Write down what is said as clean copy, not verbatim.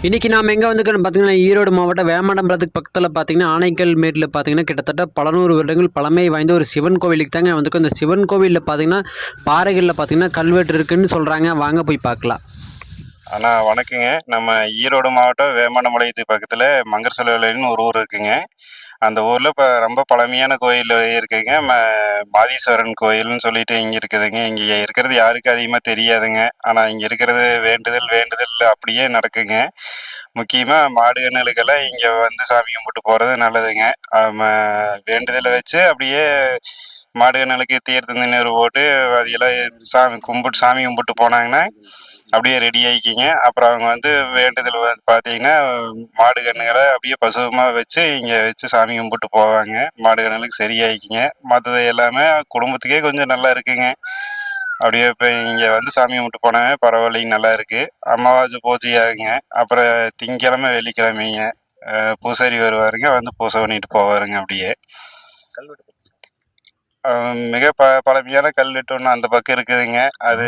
இன்றைக்கி நாம் எங்கே வந்துக்கிறோம் பார்த்தீங்கன்னா, ஈரோடு மாவட்டம் வேமண்டம்பலத்துக்கு பக்கத்தில் பார்த்தீங்கன்னா, ஆனைக்கல் மேட்டில் பார்த்தீங்கன்னா, கிட்டத்தட்ட பல 100 வருடங்கள் பழமை வாய்ந்த ஒரு சிவன் கோவிலுக்கு தாங்க வந்துருக்கோம். இந்த சிவன் கோவிலில் பார்த்தீங்கன்னா, பாறைகளில் பார்த்தீங்கன்னா கல்வெட்டு இருக்குன்னு சொல்கிறாங்க. வாங்க போய் பார்க்கலாம். அண்ணா வணக்கங்க. நம்ம ஈரோடு மாவட்டம் வேமண்டபாளையத்துக்கு பக்கத்தில் மங்கர்சொல்லைன்னு ஒரு ஊர் இருக்குங்க. அந்த ஊரில் இப்போ ரொம்ப பழமையான கோயில் இருக்குங்க. மாதீஸ்வரன் கோயில்னு சொல்லிட்டு இங்கே இருக்குதுங்க. இங்கே இருக்கிறது யாருக்கும் அதிகமாக தெரியாதுங்க. ஆனால் இங்கே இருக்கிறது வேண்டுதல் அப்படியே நடக்குங்க. முக்கியமாக மாடு கன்றுகளுக்கெல்லாம் இங்கே வந்து சாமி கும்பிட்டு போகிறது நல்லதுங்க. வேண்டுதலை வச்சு அப்படியே மாடு கன்றுகளுக்கு தீர்த்த நீர் போட்டு அதையெல்லாம் சாமி கும்பிட்டு போனாங்கன்னா அப்படியே ரெடி ஆகிக்கிங்க. அப்புறம் அவங்க வந்து வேண்டுதல் வந்து பார்த்தீங்கன்னா மாடு கன்றுகளை அப்படியே பசுவமாக வச்சு இங்கே வச்சு சாமி கும்பிட்டு போவாங்க. மாடு கன்றுகளுக்கு சரியாகிக்கிங்க. மற்றது எல்லாமே குடும்பத்துக்கே கொஞ்சம் நல்லா இருக்குங்க. அப்படியே இப்போ இங்கே வந்து சாமி கும்பிட்டு போனாங்க பரவாயில்லைங்க, நல்லா இருக்குது. அமாவாசை பூஜையாகுங்க. அப்புறம் திங்கக்கிழமை வெள்ளிக்கிழமைங்க பூசாரி வருவாருங்க, வந்து பூசை பண்ணிட்டு போவாருங்க. அப்படியே மிக பழமையான கல்வெட்டு ஒன்று அந்த பக்கம் இருக்குதுங்க. அது